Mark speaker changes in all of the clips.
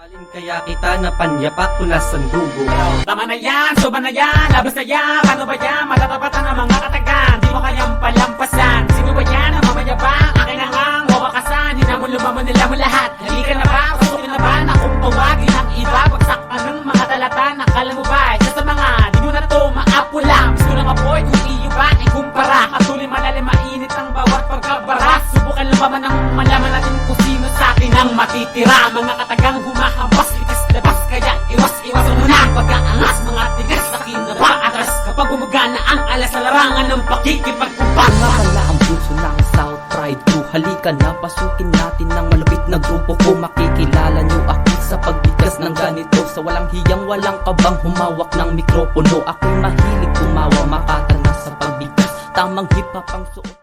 Speaker 1: Alin kaya kita napanyapak tulas ang dugo?
Speaker 2: Tama na yan, soba na yan, labas na yan. Paano ba yan, matatapatan ng mga katagan? Di mo kayang palampasan. Sino ba yan, ang mamayabang? Akin na ngang wawakasan. Hinamon lumamon nila mo lahat. Halika na ba, pasukin na ba? Na kung tawagin ang iba, bagsak ka ng mga talatan. Akala mo ba, isa sa mga di mo na to maapo lang. Gusto ng apoy, kung iyo ba, ikumpara. Katuloy malalim, mainit ang bawat pagkabaras. Subukan lang ba man ang malaman natin kung sino sa atin ang matitira. Mga katagang humahampas, likas labas, kaya iwas mo na pagkaangas. Mga tigas sa kinabaatras kapag gumagana ang alas sa larangan ng pakikipagkumpara.
Speaker 1: Nga pala ang puso ng South Pride Crew. Halika na, pasukin natin ng malupit na grupo ko. Makikilala nyo ako sa pagbigas ng ganito. Sa walang hiyang, walang kabang humawak ng mikropono. Ako'y mahilig tumawa, makatanas sa pagbigas. Tamang hip-hop ang suot mo.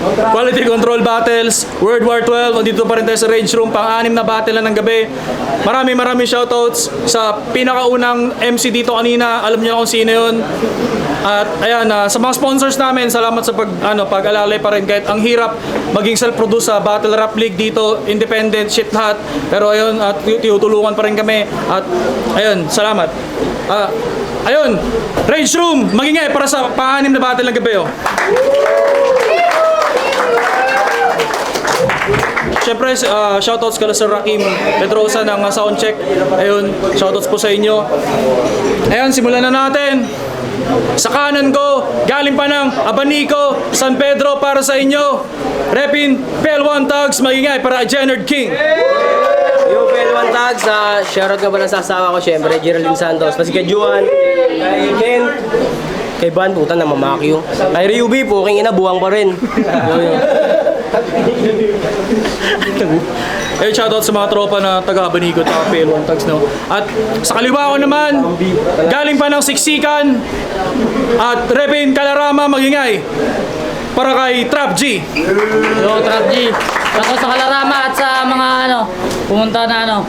Speaker 3: Quality Control Battles, World War 12, nandito pa rin tayo sa Rage Room, pang-anim na battle na ng gabi. Maraming shoutouts sa pinakaunang MC dito kanina, alam niyo kung sino yun. At ayan, sa mga sponsors namin, salamat sa pag-alalay pa rin kahit ang hirap maging self-produce sa Battle Rap League dito, independent shit lahat. Pero ayun, at tinutulungan pa rin kami. At ayun, salamat. Ayun, Rage Room, magingay para sa pang-anim na battle ng gabi. Siyempre, shoutouts kala Sir Rakim Pedrosa ng Soundcheck. Ayun, shoutouts po sa inyo. Ayun, simulan na natin. Sa kanan ko, galing pa ng Abanico, San Pedro para sa inyo. Repin, Pel1 Tags, magingay para Jenard King.
Speaker 4: Yung Pel1 Tags, shoutout ka ba lang sa asawa ko, syempre, Geraldine Santos. Kasi kay Juan, kay Ken, kay Van, puta na mamakyo. Kay Ryubi po, king ina, buwang pa rin.
Speaker 3: Shoutout sa mga tropa na taga-Abanico at Pel1 Tags, no? At sa kaliwa ko naman, galing pa ng Siksikan at Repin Kalarama, magingay para kay Trap G.
Speaker 5: Yo, Trap G. Ako sa Kalarama at sa mga pumunta na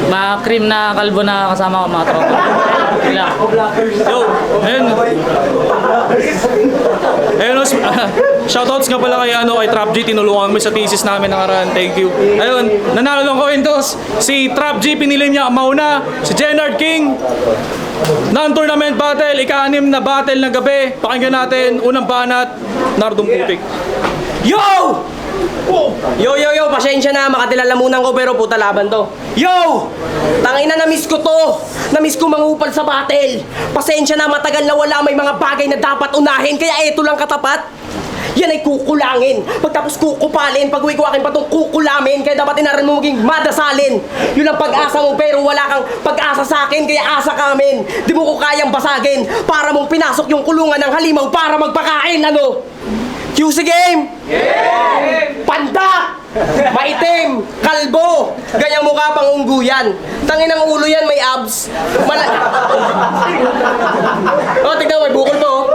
Speaker 5: mga cream na kalbo na kasama ko, mga tropa. Sila.
Speaker 3: Yo, ayun. Ayun, shoutouts nga pala kay Trap G, tinulungan kami sa thesis namin nakaraan. Thank you. Ayun, nanalo ng coin toss. Si Trap G, pinili niya mauna. Si Jenard King, non-tournament battle, ika-anim na battle ng gabi. Pakinggan natin, unang banat, Nardong Putik.
Speaker 4: Yo! Yo, pasensya na, makadilalamunan ko pero puta laban to. Yo! Tangina, na-miss ko to. Na-miss ko mangupal sa battle. Pasensya na, matagal na wala, may mga bagay na dapat unahin, kaya eto lang katapat. Yan ay kukulangin. Pagtapos kukupalin, pag-uwi ko akin pa itong kukulamin, kaya dapat inaran mo maging madasalin. Yun ang pag-asa mo, pero wala kang pag-asa sa akin, kaya asa kamin. Di mo ko kayang basagin, para mong pinasok yung kulungan ng halimaw para magpakain, QC game! Game! Panda! Maitim! Kalbo! Ganyang mukha pang ungguyan. Tanginang ulo yan, may abs. Tignan mo, may bukol po.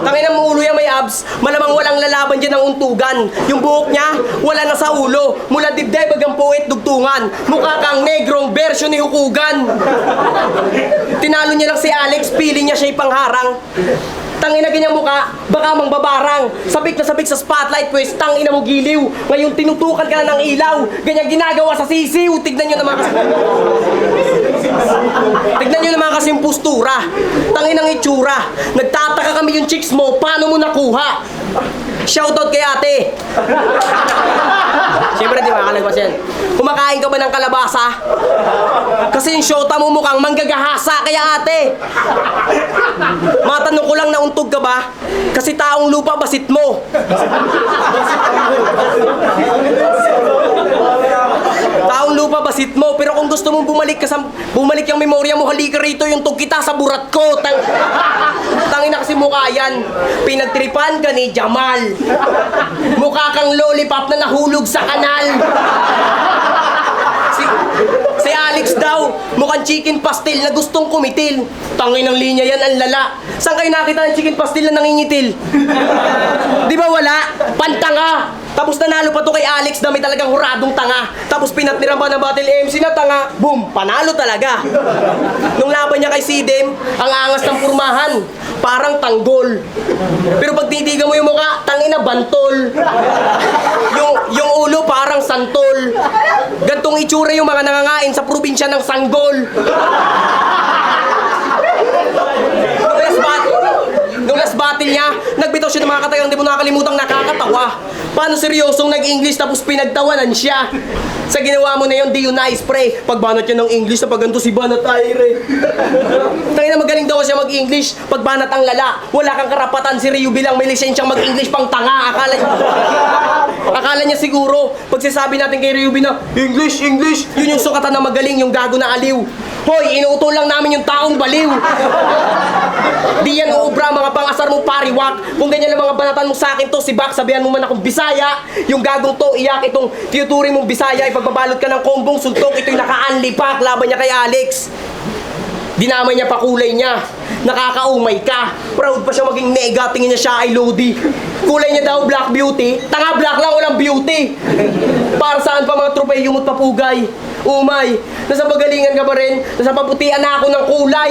Speaker 4: Tanginang ulo yan, may abs. Malamang walang lalaban dyan ng untugan. Yung buhok niya, wala na sa ulo. Mula dibdib hanggang puwit dugtungan. Mukha kang negrong version ni Hukugan. Tinalo niya lang si Alex, piling niya siya'y pangharang. Tangina ganyang mukha, baka mangbabarang. Sabik na sabik sa spotlight, pues tangina mo giliw. Ngayon tinutukan ka na ng ilaw. Ganyang ginagawa sa sisiw. Tignan nyo naman kasi. Tignan nyo naman kasi yung postura. Tanginang itsura. Nagtataka kami yung chicks mo, paano mo nakuha? Shoutout kay ate. Siyempre di makalagpas yan. Kumakain ka ba ng kalabasa? Kasi yung shota mo mukhang manggagahasa. Kaya ate, matanong ko lang, nauntog ka ba? Kasi taong lupa basit mo. Taong lupa basit mo. Pero kung gusto mong bumalik yung memorya mo, halika rito yung tug kita sa burat ko. Tangina kasi mukha yan. Pinagtripan ka ni Jamal. Mukha kang lollipop na nahulog sa kanal. Si Alex daw, mukhang chicken pastil na gustong kumitil. Tangin ng linya yan, ang lala. Saan kayo nakita ng chicken pastil na nangingitil? Di ba wala? Pantanga! Tapos nanalo pa to kay Alex na may talagang huradong tanga. Tapos pinatniran pa ng Battle MC na tanga. Boom! Panalo talaga. Nung laban niya kay Sidem, ang angas ng purmahan. Parang tanggol. Pero pag titigan mo yung mukha, tangina bantol. Yung ulo parang santol. Gantong itsura yung mga nangangain sa probinsya ng Sanggol. Nung last battle niya, nagbitaw siya ng mga katagang di mo nakakalimutang nakakatawa. Paano seryosong nag-English tapos pinagtawanan siya? Sa ginawa mo na yun, di yun na-spray. Pagbanat niya ng English, napaganto si Banat Aire. Tangina magaling daw siya mag-English. Pagbanat ang lala, wala kang karapatan si Ryu bilang may lisensyang mag-English pang tanga. Akala niya siguro, pagsasabi natin kay Ryu na, English, English, yun yung sukatan na magaling, yung gago na aliw. Hoy, inuutol lang namin yung taong baliw. Di yan uubra, mga pangasar mong pariwak. Kung ganyan lang mga banatan mo sa akin to, si Bak, sabihan mo man akong Bisaya. Yung gagong to, iyak itong tinuturing mong Bisaya, ipagbabalot ka ng kombong suntok, ito'y naka-unlipak, laban niya kay Alex. Dinamay niya pa kulay niya. Nakakaumay ka. Proud pa siya maging nega, tingin niya siya ay Lodi. Kulay niya daw black beauty. Tanga black lang, walang beauty. Para saan pa mga tropeyo mo't papugay? Umay, nasa pagalingan ka pa rin. Nasa paputian na ako ng kulay.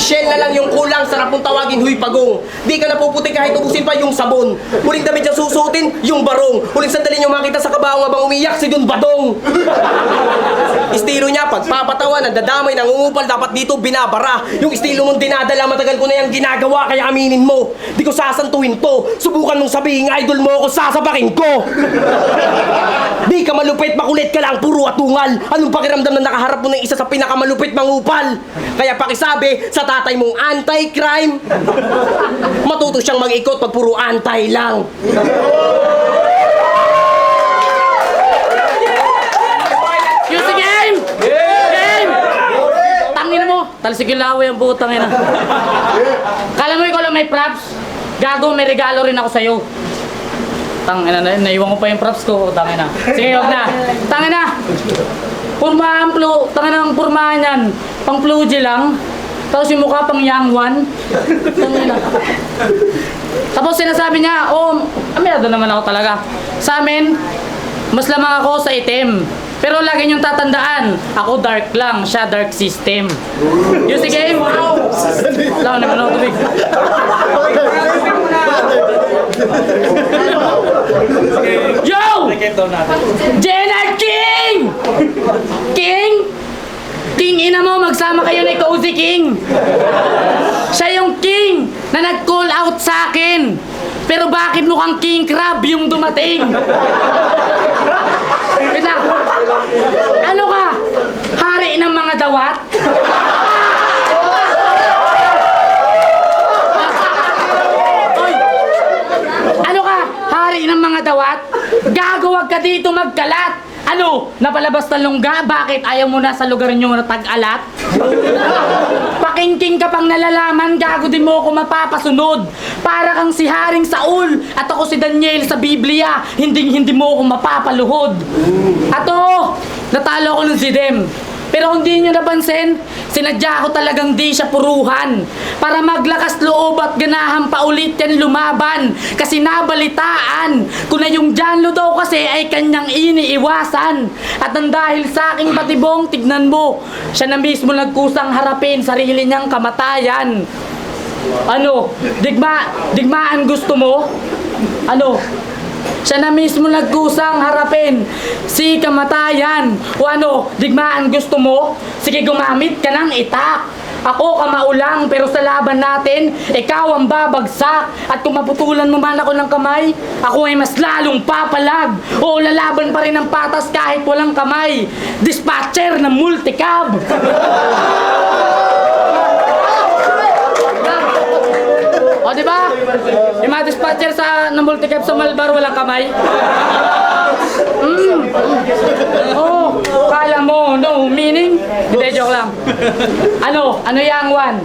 Speaker 4: Shell na lang yung kulang, sarap mong tawagin, huy pagong. Di ka napuputi kahit ubusin pa yung sabon. Huling damit niyang susutin, yung barong. Huling sandali niyo makita sa kabaong habang umiyak si Dun Badong. Estilo niya, pagpapatawa, nadadamay, nangungupal, dapat dito binabara. Yung estilo mong dinadala, matagal ko na yung ginagawa, kaya aminin mo. Di ko sasantuin to. Subukan mong sabihin, idol mo ako, sasabakin ko. Di ka malupit, makulit ka lang, puro atungal. Anong pakiramdam na nakaharap mo ng isa sa pinakamalupit mangupal? Kaya pakisabi sa tatay mong anti-crime, matuto siyang mag-ikot pag puro anti lang.
Speaker 5: Music game! Game! Tangin mo! Talsik yung laway ang putang ina. Kala mo ikaw lang may props? Gago, may regalo rin ako sa'yo. Tangina na, naiwan ko pa yung props ko. Tangina. Sige, huwag na. Tangina. Purmahan, tangina ng purmahan yan. Pang Flugy lang. Tapos yung mukha pang Yang One. Tangina. Tapos sinasabi niya, aminado naman ako talaga. Sa amin, mas lamang ako sa itim. Pero lagi niyong tatandaan, ako dark lang, siya dark system. Yung si game? Lang naman ako tubig. Yo! Jenner King! King? King ina mo, magsama kayo ni Cozy King. Siya yung king na nag-call out sa akin. Pero bakit mukhang king crab yung dumating? Wait lang. Ano ka? Hari ng mga dawat? Oy! Ano ka? Hari ng mga dawat? Gagawag ka dito magkalat! Ano? Napalabas na lungga? Bakit ayaw mo na sa lugar nyo na tag-alat? Pakingking ka pang nalalaman, gago din mo ako mapapasunod. Para kang si Haring Saul at ako si Daniel sa Biblia, hindi mo ako mapapaluhod. Ato, natalo ko ng Sidem. Pero hindi nyo napansin, sinadya ko talagang di siya puruhan. Para maglakas loob at ganahan pa ulit yan lumaban. Kasi nabalitaan ko na yung Janlo daw kasi ay kanyang iniiwasan. At ang dahil sa aking patibong, tignan mo, siya na mismo nagkusang harapin sarili niyang kamatayan. Ano? Digmaan gusto mo? Ano? Siya na mismo nagkusang harapin si kamatayan. O ano, digmaan gusto mo? Sige, gumamit ka ng itak. Ako kamaulang, pero sa laban natin, ikaw ang babagsak. At kung maputulan mo man ako ng kamay, ako ay mas lalong papalag. O lalaban pa rin ng patas kahit walang kamay. Dispatcher ng multicab. O, diba? Yung mga dispatcher ng multicab sa Malbar walang kamay. Oh, kala mo, no meaning? Hindi, joke lang. Ano yang Juan?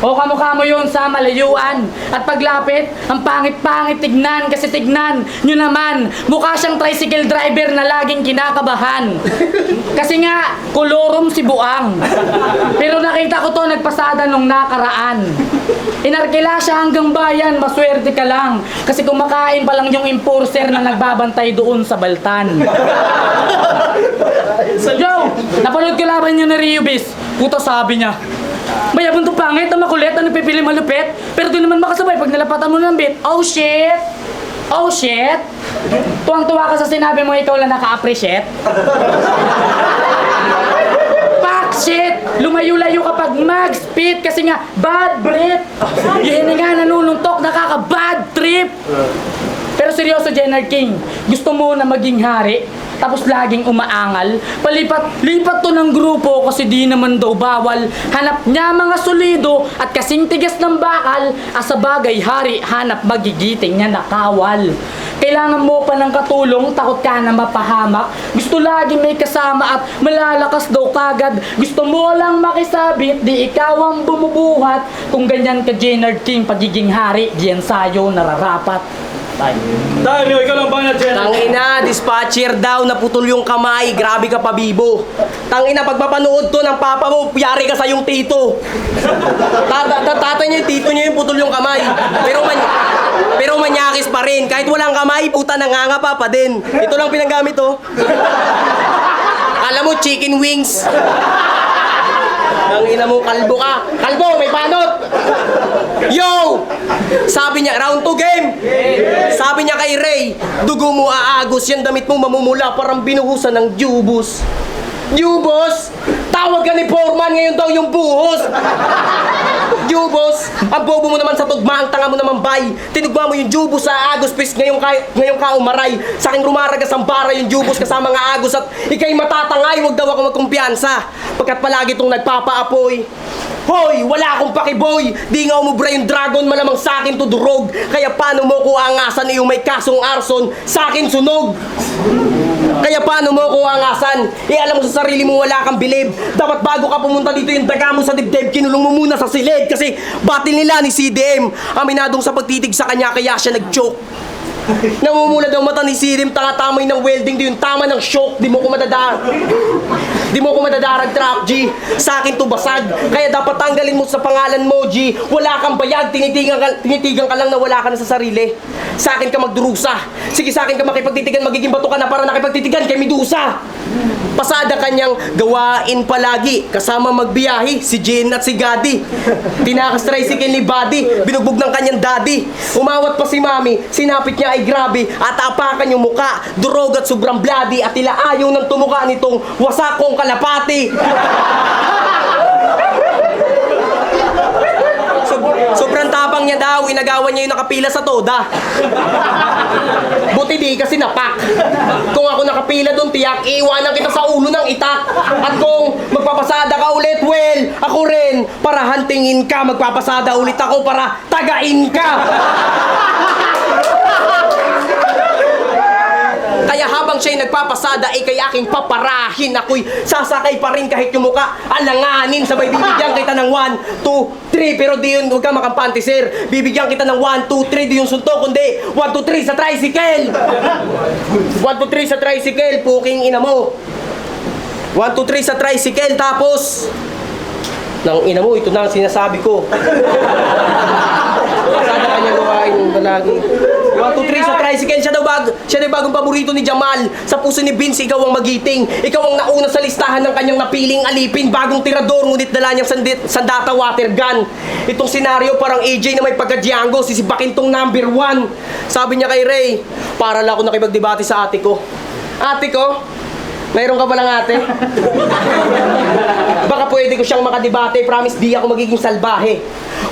Speaker 5: O kamukha mo yun sa malayuan. At paglapit, ang pangit-pangit tignan. Kasi tignan nyo naman, mukha siyang tricycle driver na laging kinakabahan. Kasi nga, kolorum si Buang. Pero nakita ko to nagpasada nung nakaraan. Inarkila siya hanggang bayan, maswerte ka lang. Kasi kumakain pa lang yung enforcer na nagbabantay doon sa Baltan. Yo, napanood ko laban niyo na Rio Bis. Puta sabi niya, mayabang to pangit na makulit na nagpipili malupit. Pero doon naman makasabay pag nalapatan mo ng bit. Oh shit! Oh shit! Tuwang-tuwa ka sa sinabi mo ikaw lang naka-appreciate. Fuck shit! Lumayo-layo kapag mag-spit kasi nga bad breath. Yung nga nanununtok, nakaka-bad trip. Pero seryoso, Jenard King, gusto mo na maging hari, tapos laging umaangal? Lipat to ng grupo kasi di naman daw bawal. Hanap niya mga solido at kasing tigas ng bakal. Asa bagay hari, hanap magigiting niya nakawal. Kailangan mo pa ng katulong, takot ka na mapahamak. Gusto lagi may kasama at malalakas daw kagad. Gusto mo lang makisabit, di ikaw ang bumubuhat. Kung ganyan ka Jenard King, pagiging hari, diyan sa'yo nararapat.
Speaker 3: Time nyo, ikaw lang ba na, Jen?
Speaker 4: Tangina, dispatcher daw, naputol yung kamay. Grabe ka pa, Bibo. Tangina, pagpapanood to ng papa mo, yari ka sa yung tito. Tatay niya yung tito niya yung putol yung kamay. Pero manyakis pa rin. Kahit walang kamay, puta nangangapa pa din. Ito lang pinagamit, oh. Alam mo, chicken wings. Tangina mo, kalbo ka. Kalbo, may panot. Yo! Sabi niya, round 2 game. Sabi niya kay Ray, dugo mo aagos, yan damit mo mamumula parang binuhusan ng jubos. Jubos? Tawag ka ni Foreman, ngayon daw yung buhos. Jubos, ang bobo mo naman sa tugma, ang tanga mo naman bay. Tinugma mo yung jubos sa agos, pis ngayong ka umaray. Sa aking rumaragas ang bara yung jubos kasama nga agos at ikay matatangay, wag daw ako magkumpiyansa. Pagkat palagi itong nagpapaapoy. Hoy, wala akong pakiboy. Di nga umubra yung dragon, malamang sa akin to durog. Kaya paano mo ko angasan yung may kasong arson, sa akin sunog. Kaya paano mo ko angasan? Alam mo sa sarili mo wala kang bilib. Dapat bago ka pumunta dito yung daga mo sa dibdib, kinulong mo muna sa silid. Kasi batil nila ni CDM. Aminadong sa pagtitig sa kanya kaya siya nag-choke. Namumula daw mata ni CDM, tanga-tamay ng welding, di yung tama ng shock. Di mo ko madadarag trap G. Sa akin to basag. Kaya dapat tanggalin mo sa pangalan mo G. Wala kang bayag, tinitigan ka lang na wala ka na sa sarili. Sa akin ka magdurusa. Sige, sa akin ka makipagtitigan, magiging bato ka na para nakipagtitigan kay Medusa. Pasada kanyang gawain palagi. Kasama magbiyahi, si Jen at si Gaddy. Tinakas tricycle ni Buddy, binugbog ng kanyang daddy. Umawat pa si Mami, sinapit niya ay grabe. At apakan yung muka, durog at sobrang bloody. At tila ayaw ng tumuka nitong wasakong kalapati. Sobrang tapang niya daw, inagawan niya yung nakapila sa toda. Buti di kasi napak. Kung ako nakapila doon, tiyak, iiwanan kita sa ulo ng itak. At kung magpapasada ka ulit, well, ako rin. Para hantingin ka, magpapasada ulit ako para tagain ka. Kaya habang siya'y nagpapasada, kay aking paparahin. Ako'y sasakay pa rin kahit yung muka alanganin. Sabay bibigyan kita ng 1, 2, 3. Pero di yun, huwag ka makampante, sir. Bibigyan kita ng 1, 2, 3. Di yung suntok, kundi 1, 2, 3 sa tricycle. 1, 2, 3 sa tricycle. Puking ina mo. 1, 2, 3 sa tricycle. Tapos nang ina mo, ito na ang sinasabi ko. Pasada kanyang gawain yung balagi. 1, 2, 3 sa tricycle. Siya daw bagong paborito ni Jamal. Sa puso ni Vince, ikaw ang magiting. Ikaw ang nauna sa listahan ng kanyang napiling alipin. Bagong tirador, ngunit dala niyang sandata water gun. Itong senaryo parang AJ na may pagka-Django. Sisipakin tong number 1. Sabi niya kay Ray, para lang ako nakipagdebate sa ate ko. Ate ko? Mayroon ka palang ate? Baka pwede ko siyang makadebate. Promise, di ako magiging salbahe.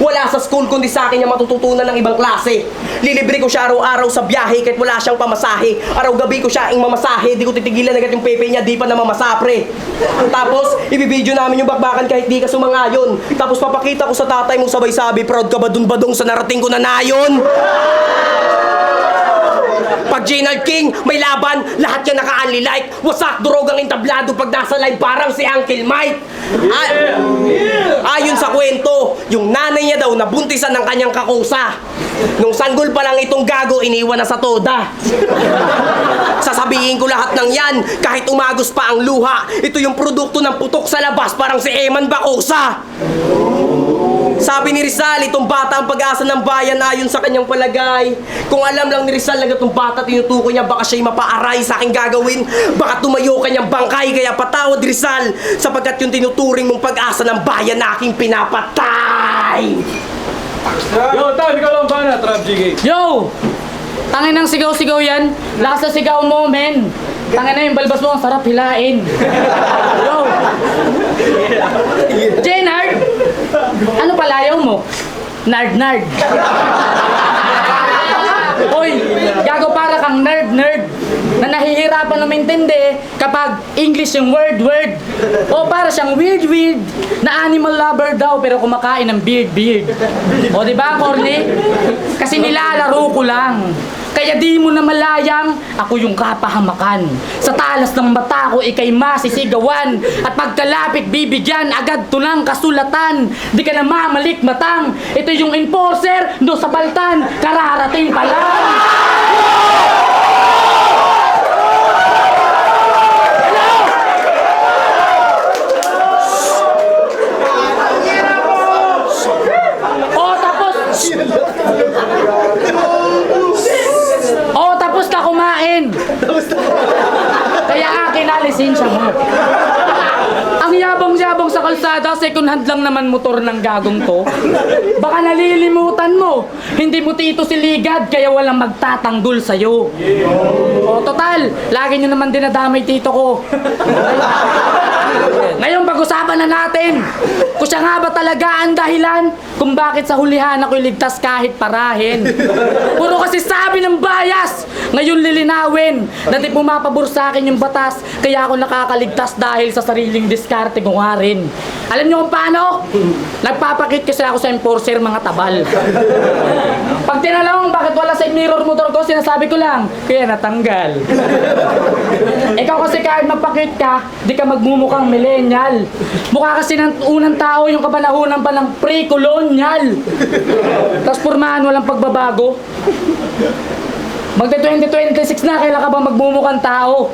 Speaker 4: Wala sa school kundi sa akin niya matututunan ng ibang klase. Lilibre ko siya araw-araw sa biyahe kahit wala siyang pamasahe. Araw-gabi ko siya ang mamasahe. Di ko titigilan agad yung pepe niya, di pa na mamasapre. Tapos, ibibideo namin yung bakbakan kahit di ka sumangayon. Tapos papakita ko sa tatay mo sabay sabi, proud ka ba dun badong sa narating ko na nayon? Pag Ginald King, may laban, lahat yan naka-only like. Wasak, durogang entablado pag nasa live parang si Uncle Mike. Ayon sa kwento, yung nanay niya daw nabuntisan ng kanyang kakusa. Nung sanggol pa lang itong gago, iniwan na sa toda. Sasabihin ko lahat ng yan, kahit umagos pa ang luha. Ito yung produkto ng putok sa labas, parang si Eman Bacosa. Sabi ni Rizal, itong bata ang pag-asa ng bayan ayon sa kanyang palagay. Kung alam lang ni Rizal na itong bata tinutukoy niya, baka siya'y mapaaray sa aking gagawin. Baka tumayo kanyang bangkay, kaya patawad Rizal, sapagkat yung tinuturing mong pag-asa ng bayan na aking pinapatay.
Speaker 3: Yo, Tam, ikaw lang ba na, Trap GK?
Speaker 5: Yo! Tangin ng sigaw-sigaw yan. Lakas sa sigaw mo, men. Tangin na yung balbas mo, ang sarap hilain. Yo! Jenard! Ano palayaw mo? Nard. Hoy, gago para kang nerd. Na nahihirapan na maintindi kapag English yung word. O para siyang weird na animal lover daw pero kumakain ng beard. O diba, corny? Kasi nilalaro ko lang. Kaya di mo na malayang, ako yung kapahamakan. Sa talas ng mata ko, ikay masisigawan. At pagkalapit bibigyan, agad to ng kasulatan. Di ka na mamalikmatang. Ito yung enforcer, do sa baltan, kararating pa lang. Tapos na kumain. Kaya akin na lisensya mo. Ang yabang-yabang sa kalsada, second hand lang naman motor ng gagong to. Baka nalilimutan mo. Hindi mo tito si Ligad, kaya walang magtatanggol sa'yo. O total, lagi nyo naman dinadamay tito ko. Ngayon pag-usapan na natin kung siya nga ba talaga ang dahilan kung bakit sa hulihan ako'y ligtas kahit parahin. Puro kasi sabi ng bias. Ngayon lilinawin na di pumapabor sa akin yung batas, kaya ako nakakaligtas dahil sa sariling diskarte ko nga rin. Alam nyo kung paano? Nagpapakit kasi ako sa enforcer, mga tabal. Pag tinanong bakit wala sa mirror motor ko, sinasabi ko lang, kaya natanggal. Ikaw kasi kahit magpakit ka, di ka magmumukhang millennial. Mukha kasi ng unang tao yung kabanahunan pa ng pre-colonial. Tapos pormahan walang pagbabago. Magte-2026 na, kailan ka ba magmumukhang tao?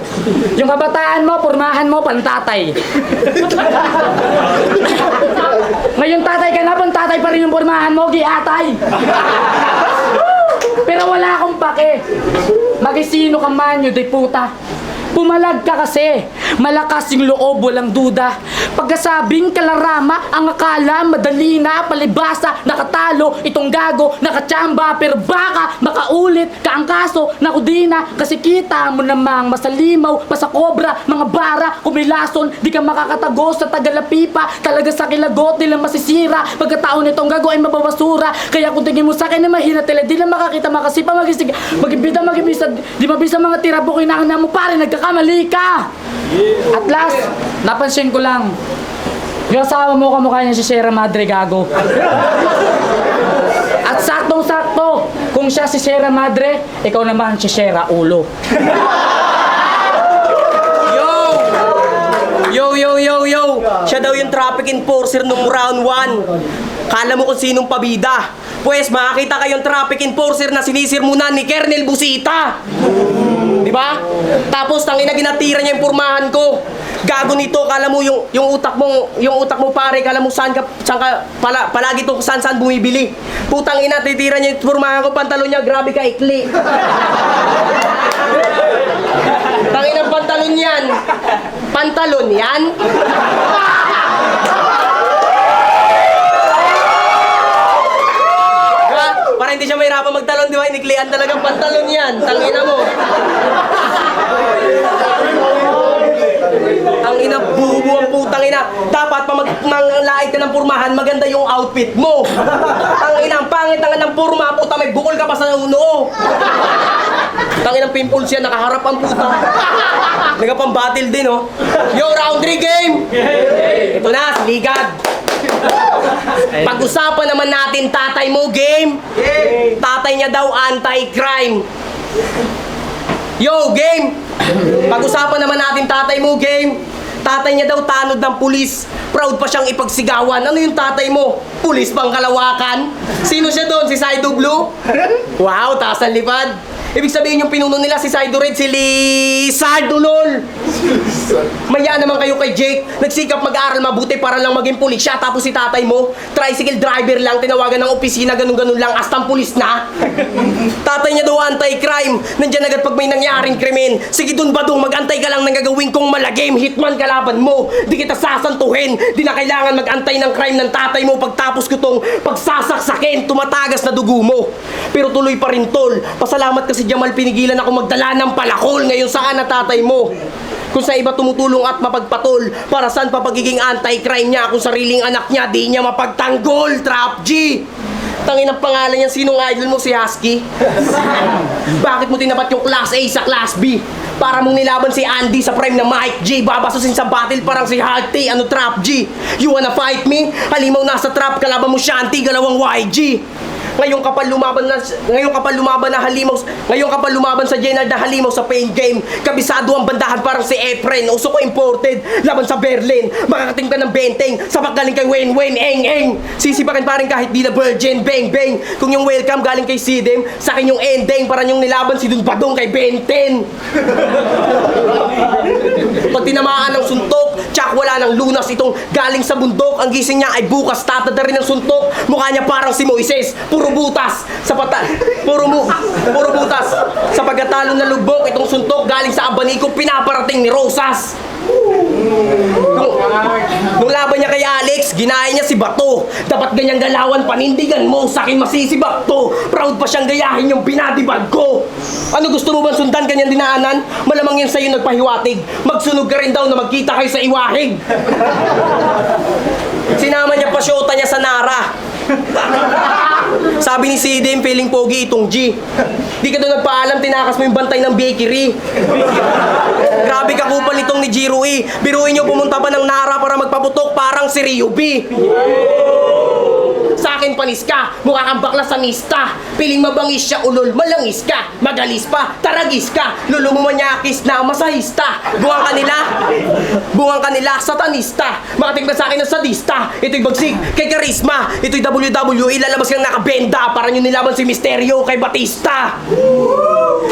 Speaker 5: Yung kabataan mo, pormahan mo, pantatay. Ngayon tatay ka na, pantatay pa rin yung pormahan mo, giatay. Pero wala akong pake. Magisino ka man yun, di puta. Pumalag ka kasi. Malakas yung loob, walang duda. Pagkasabing kalarama, ang akala, madali na, palibasa, nakatalo, itong gago, nakachamba, pero baka, makaulit, kaangkaso, nakudina, kasi kita mo namang masalimaw, pasakobra, mga bara, kumilason, di ka makakatagos sa Tagalapipa, talaga sa kilagot, di lang masisira, pagkataon nitong gago ay mababasura, kaya kung tingin mo sa akin na mahina tila, di lang makakita, makasipa, magibisa, di mabisa mga tira, bukoy na mo pare, nagkakamali ka! At last, napansin ko lang, yung asawa mo kamukha niya si Sierra Madre, gago. At saktong-sakto, kung siya si Sierra Madre, ikaw naman si Sierra Ulo.
Speaker 4: Yo! Siya daw yung traffic enforcer nung round 1. Kala mo kung sinong pabida. Pues makakita kayong traffic enforcer na sinisirmunan ni Kernel Busita. Diba? Tapos tangina ginatira niya yung pormahan ko. Gago nito, kala mo yung utak mo pare, kala mo saan ka palagi to saan bumibili. Putang ina, titira niya yung pormahan ko, pantalon niya, grabe ka ikli. Tanginang pantalon yan. Pantalon yan? Para hindi siya mahirapan magtalon, di ba? Iniklian talagang pantalon yan. Tangina mo. Ang ina, bubo ang putang ina. Dapat pa manglait ka ng purmahan, maganda yung outfit mo. Ang ina, ang pangit ng purma, puta, may bukol ka pa sa uno. Tanginang pimples yan, nakaharap ang puta. Nagapang-battle din, oh. Yo, round 3 game! Ito na, si Ligad. Pag-usapan naman natin tatay mo, game. Tatay niya daw anti-crime. Yo, game! Pag-usapan naman natin tatay mo, game. Tatay niya daw tanod ng pulis. Proud pa siyang ipagsigawan. Ano yung tatay mo? Pulis pang Kalawakan? Sino siya doon? Si Saido Blue? Wow, taas ang lipad. Ibig sabihin yung pinuno nila si Saido Red, si Lizardo lol. Maya naman kayo kay Jake. Nagsikap mag-aral mabuti para lang maging pulis siya. Tapos si tatay mo, tricycle driver lang, tinawagan ng opisina, ganun-ganun lang, astang pulis na. Tatay niya daw anti-crime. Nandiyan agad pag may nangyaring krimen. Sige dun badong, mag-antay ka lang ng gagawin kong malagim. Hitman kalaban mo. Di kita sasantuhin. Di na kailangan mag-antay ng crime ng tatay mo. Pagtapos ko tong pagsasaksakin, tumatagas na dugo mo. Pero tuloy pa rin tol. Pasalamat kasi Jamal, pinigilan ako magdala ng palakol. Ngayon saan na tatay mo? Kung sa iba tumutulong at mapagpatol, para saan pa pagiging anti-crime niya kung sariling anak niya di niya mapagtanggol, Trap G? Tangin ang pangalan niya, sinong idol mo, si Husky? Bakit mo tinapat yung Class A sa Class B? Para mong nilaban si Andy sa prime na Mike G. Babasusin sa battle parang si Harty, ano Trap G? You wanna fight me? Halimaw nasa trap, kalaban mo Shanty, galawang YG. Ngayon ka pa lumaban sa Jenard na halimaw sa pain game. Kabisado ang bandahan parang si Efren. Uso ko imported, laban sa Berlin. Makakating ka ng benteng, sapak galing kay Wen Eng Eng. Sisipakin pa rin kahit di na virgin, bang bang. Kung yung welcome galing kay Sidem, sa akin yung ending. Parang yung nilaban si Dun Badong kay Benten. Pag tinamaan ng suntok, tsak wala ng lunas itong galing sa bundok. Ang gising niya ay bukas, tatada rin ng suntok. Mukha niya parang si Moises, puro butas sa puro butas sa pagkatalo na lubok. Itong suntok galing sa abaniko, pinaparating ni Rosas. Nung laban niya kay Alex, ginaya niya si Bato. Dapat ganyang galawan, panindigan mo, sa akin masisibak to. Proud pa siyang gayahin yung binadibag ko. Ano, gusto mo bang sundan kanyang dinaanan? Malamang yan sa'yo nagpahiwatig. Magsunog ka rin daw na magkita kayo sa iwahig. Sinama niya pa syota niya sa Nara. Sabi ni Sidem, feeling pogi itong G. Di ka doon nagpaalam, tinakas mo yung bantay ng bakery. Grabe ka kupal nitong ni Jiro E. Biruin nyo, pumunta pa ng Nara para magpaputok parang si Rio B. Sa akin panis ka, mukha kang bakla sa mista. Piling mabangis siya ulol, malangis ka. Magalis pa, taragis ka. Lulo mo manyakis na masahista. Buwang kanila, satanista. Makating ba sa akin ng sadista? Ito'y bagsik kay Karisma. Ito'y WWE, lalabas kang nakabenda. Para nyo nilaban si Misterio kay Batista.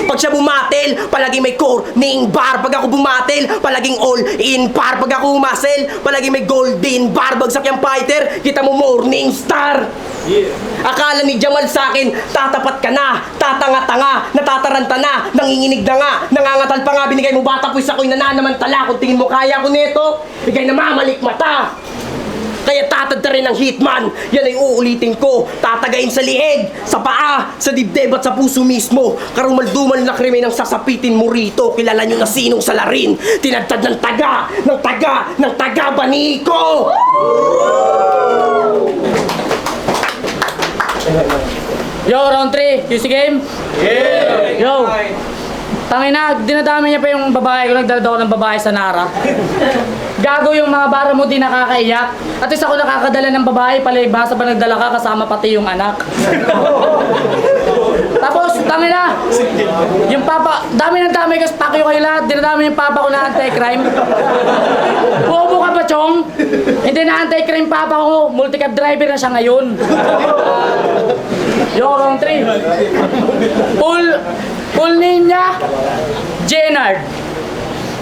Speaker 4: Pag siya bumatel, palaging may core ning bar. Pag ako bumatel, palaging all in par. Pag ako umasel, palaging may golden bar. Bagsak yung fighter, kita mo morning star. Akala ni Jamal sa akin, tatapat ka na, tatanga-tanga, natataranta na, nanginginig na nga, nangangatal pa nga, binigay mo bata pues ako'y nananamantala. Kung tingin mo kaya ko nito, ikay namamalik mata. Kaya tatad rin ng hitman, yan ay uulitin ko. Tatagain sa lieg, sa paa, sa dibdib at sa puso mismo. Karumaldumal na krimen ang sasapitin mo rito. Kilala nyo na sinong salarin. Tinagtad ng taga Baniko.
Speaker 5: Yo, round 3, QC game? Yeah! Yo! Tangina, dinadami niya pa yung babae ko, nagdala ako ng babae sa Nara. Gago yung mga bara mo, di nakakaiyak. At least ako nakakadala ng babae, palibhasa pa nagdala ka, kasama pati yung anak. Tapos, tangina, yung papa, dami kasi pakyo kayo lahat, dinadami yung papa ko na anti-crime. Bobo ka ba, Chong? Hindi na anti-crime papa ko, multi-cab driver na siya ngayon. Yo, round 3. Full name niya, Jenard.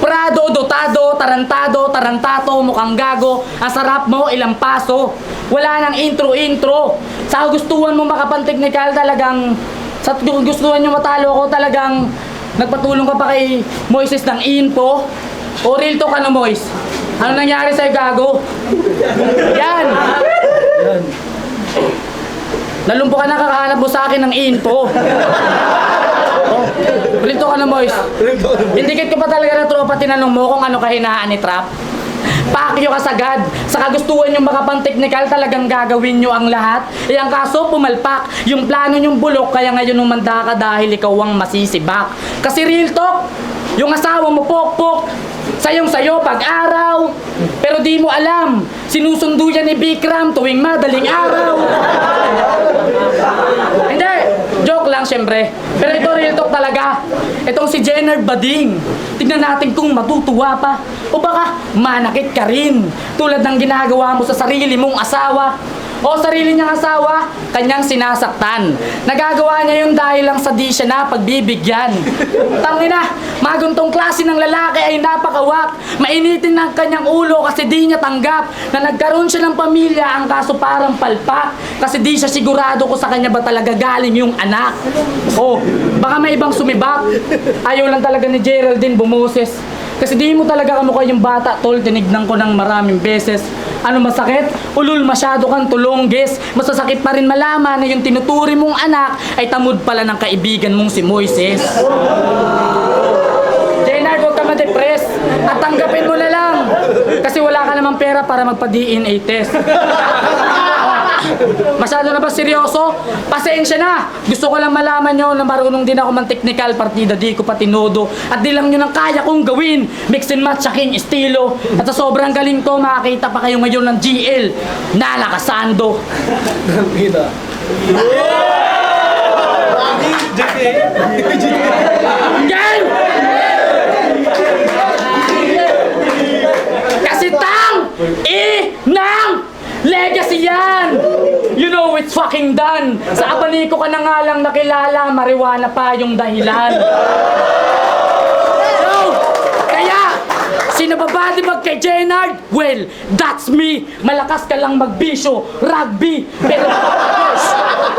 Speaker 5: Prado, dotado, tarantato, mukhang gago. Ang sarap mo, ilang paso. Wala nang intro. Sa gustuhan mo makapanteknikal, talagang sa gustuhan nyo matalo ko, talagang nagpatulong ka pa kay Moises ng info. O real to ka na, Mois? Ano nangyari sa'yo, gago? Yan. Nalumpo ka na, kakahanap mo sa akin ng info. Oh, ulinto ka na, Mois. Indikit ko pa talaga na tropa, tinanong mo kung ano kahinaan ni Trap. Pakyo ka sagad. Sa kagustuhan yung makapang-technical, talagang gagawin nyo ang lahat. E ang kaso, pumalpak. Yung plano nyong bulok, kaya ngayon umanda ka dahil ikaw ang masisibak. Kasi real talk, yung asawa mo pok-pok, sayong-sayo pag-araw. Pero di mo alam, sinusundo yan ni Bikram tuwing madaling araw. Hindi, Joke lang syempre. Pero ito real talk talaga. Itong si Jenner Bading. Tignan natin kung matutuwa pa. O baka manakit ka rin. Tulad ng ginagawa mo sa sarili mong asawa. O sarili niyang asawa, kanyang sinasaktan. Nagagawa niya yung dahil lang sa di siya na pagbibigyan. Tangina, maguntong klase ng lalaki ay napakawak. Mainitin ng kanyang ulo kasi di niya tanggap na nagkaroon siya ng pamilya, ang kaso parang palpak. Kasi di siya sigurado kung sa kanya ba talaga galing yung anak. O, baka may ibang sumibak. Ayaw lang talaga ni Geraldine bumoses. Kasi di mo talaga kamukha yung bata, tol. Tinignan ko ng maraming beses. Ano masakit? Ulul, masyado kang tulongges. Masasakit pa rin malaman na yung tinuturi mong anak ay tamod pala ng kaibigan mong si Moises. Jenard, huwag ka ma-depress. At tanggapin mo na lang. Kasi wala ka namang pera para magpa-DNA test. Masyado na ba seryoso? Pasensya na. Gusto ko lang malaman nyo na marunong din ako man-technical partida. Di ko pa tinodo. At di lang nyo nang kaya kong gawin. Mix and match sa king estilo. At sa sobrang galing ko, makakita pa kayo ngayon ng GL. Nalakasando. Game! Kasi tang! Nang! Legacy yan! You know it's fucking done! Sa abaniko ka na nga lang nakilala, marijuana pa yung dahilan. So, kaya, sino ba ba di kay Jenard? Well, that's me! Malakas ka lang magbisyo, rugby, pero...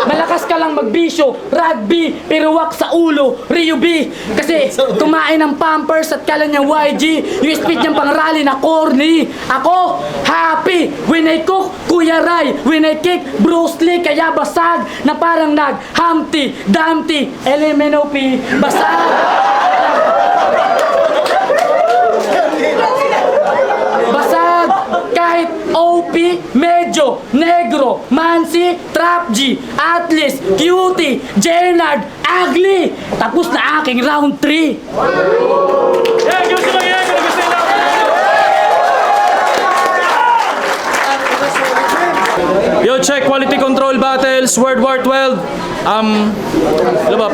Speaker 5: Malakas ka lang magbisyo, rugby, pero wak sa ulo, Rio B. Kasi kumain ng Pampers at kala niya YG, yung speed niyang pangrally na corny. Ako, happy, when I cook, Kuya Ray, when I kick, Bruce Lee, kaya basag, na parang nag-Humpty, Dumpty, LMNOP, basag. Basag, kahit OP, medyo, negro, mansi, trap G, atlas, cutie, Jenard, ugly. Tapos na aking round 3.
Speaker 3: Yeah, gusto lang yan. Gusto lang. Yo, check quality control battles, World War 12. Ano ba,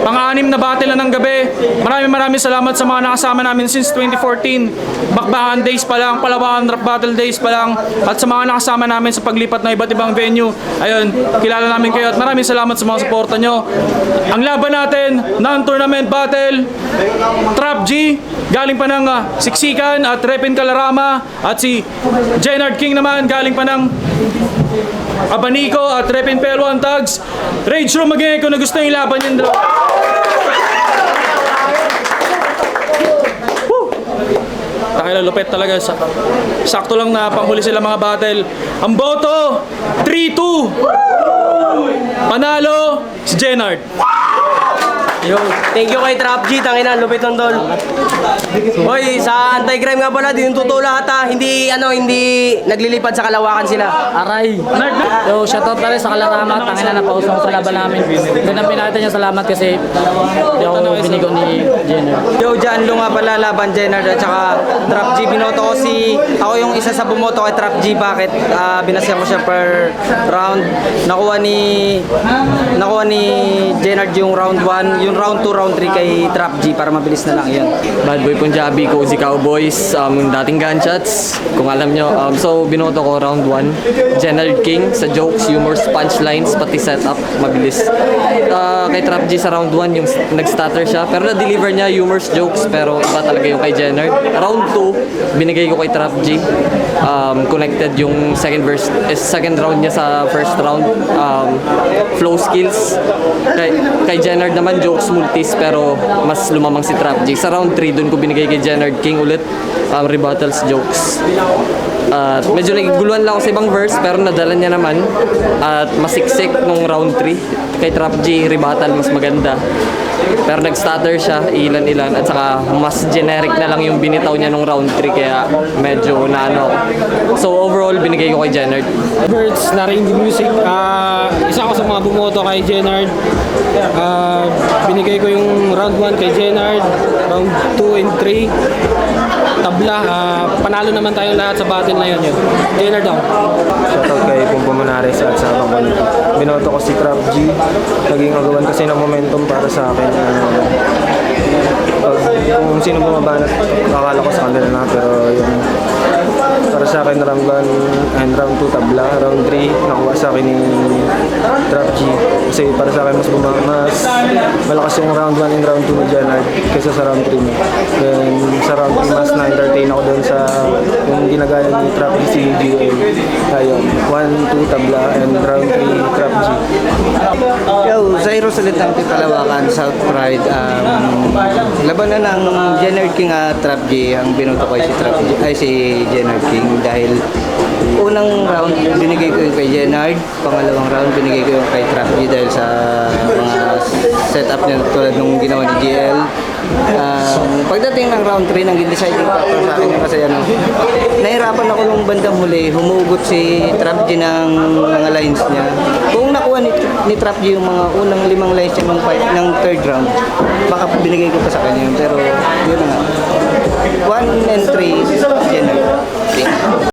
Speaker 3: pang-anim na battle na ng gabi. Maraming salamat sa mga nakasama namin since 2014. Bakbakan days pa lang, Palawan rap battle days pa lang. At sa mga nakasama namin sa paglipat ng iba't ibang venue. Ayun, kilala namin kayo at maraming salamat sa mga suporta nyo. Ang laban natin, non-tournament battle, Trap G, galing pa ng Siksikan at Repin Kalarama. At si Jenard King naman, galing pa ng Abanico at Repin Peluan Tags. Rage Room again kung nagustuhan yung laban yun. Takila lupet talaga. Sakto lang na panghuli sila mga battle. Ang boto, 3-2. Panalo, si Jenard.
Speaker 4: Yo, thank you kay Trap G, tangina, lupit ng dol. Hoy, sa anti-crime nga pala, di yung totoo lahat ha. Hindi naglilipad sa kalawakan sila.
Speaker 5: Aray. Yo, shoutout na rin sa Kalarama. Tangina na pausong sa laban namin. Ganapin natin yung salamat kasi hindi ako binigo ni Jenner.
Speaker 6: Yo, Janlo nga pala laban Jenard at saka Trap G. Binoto ko ako yung isa sa bumoto kay Trap G. Bakit? Binasya ko siya per round. Nakuha ni Jenard yung round 1, yung round 2, round 3 kay Trap G para mabilis na lang yun.
Speaker 7: Bad Boy Punjabi, Cozy Cowboys, dating gunshots, kung alam nyo. So, binoto ko round 1. Jenald King sa jokes, humors, punchlines, pati setup, mabilis. Kay Trap G sa round 1, yung nag-stutter siya. Pero na-deliver niya humors, jokes, pero iba talaga yung kay Jenard. Round 2, binigay ko kay Trap G. Connected yung second round niya sa first round. Flow skills. Kay Jenard naman, jokes, multis, pero mas lumamang si Trap G. Sa round 3, dun ko binigay kay Jenard King ulit. Rebuttals, jokes. At medyo nagiguluhan lang ako sa ibang verse, pero nadala niya naman. At masiksik nung round 3. Kay Trap G, rebuttal, mas maganda. Pero nag-stutter siya, ilan-ilan. At saka mas generic na lang yung binitaw niya nung round 3, kaya medyo naano ako. So overall, binigay ko kay Jenard.
Speaker 8: Birds, narinig music. Isa ako sa mga bumoto kay Jenard. Binigay ko yung round 1 kay Jenard, round 2 and 3. tabla. Panalo naman tayong lahat sa battle na yun. Jenner daw.
Speaker 9: Shoutout kay Pumpo Manares at sa mga ko. Binoto ko si Trap G. Naging agawan kasi ng momentum para sa akin. Kung sino bumabanat, akala ko sa kanila na, pero yun. Para sa akin, round 1 and round 2 tabla. Round 3, nakuha sa akin ni Trap G. Kasi para sa akin, mas malakas yung round 1 and round 2 ni Janard kaysa sa round 3 niya. Then, sa round 3, mas na-entertain ako doon sa yung ginagaya ni Trap G si GL. Ayun, 1, 2 tabla and round 3, Trap G.
Speaker 6: Yo, sa Heroes ulit ng Palawakan, South Pride. Labanan ng Jenner King at Trap G. Ang binoto ko ay si Jenner King dahil unang round binigay ko yung kay Jenard, pangalawang round binigay ko yung kay Trap G dahil sa mga setup niya tulad nung ginawa ni GL. Pagdating ng round 3, nang deciding factor sa akin kasi nahirapan ako nung bandang huli, humugot si Trap G ng mga lines niya. Kung nakuha ni Trap G yung mga unang 5 lines niya ng third round, baka binigay ko pa sa kanya yun. Pero yun na nga. 1 and 3, Jenner.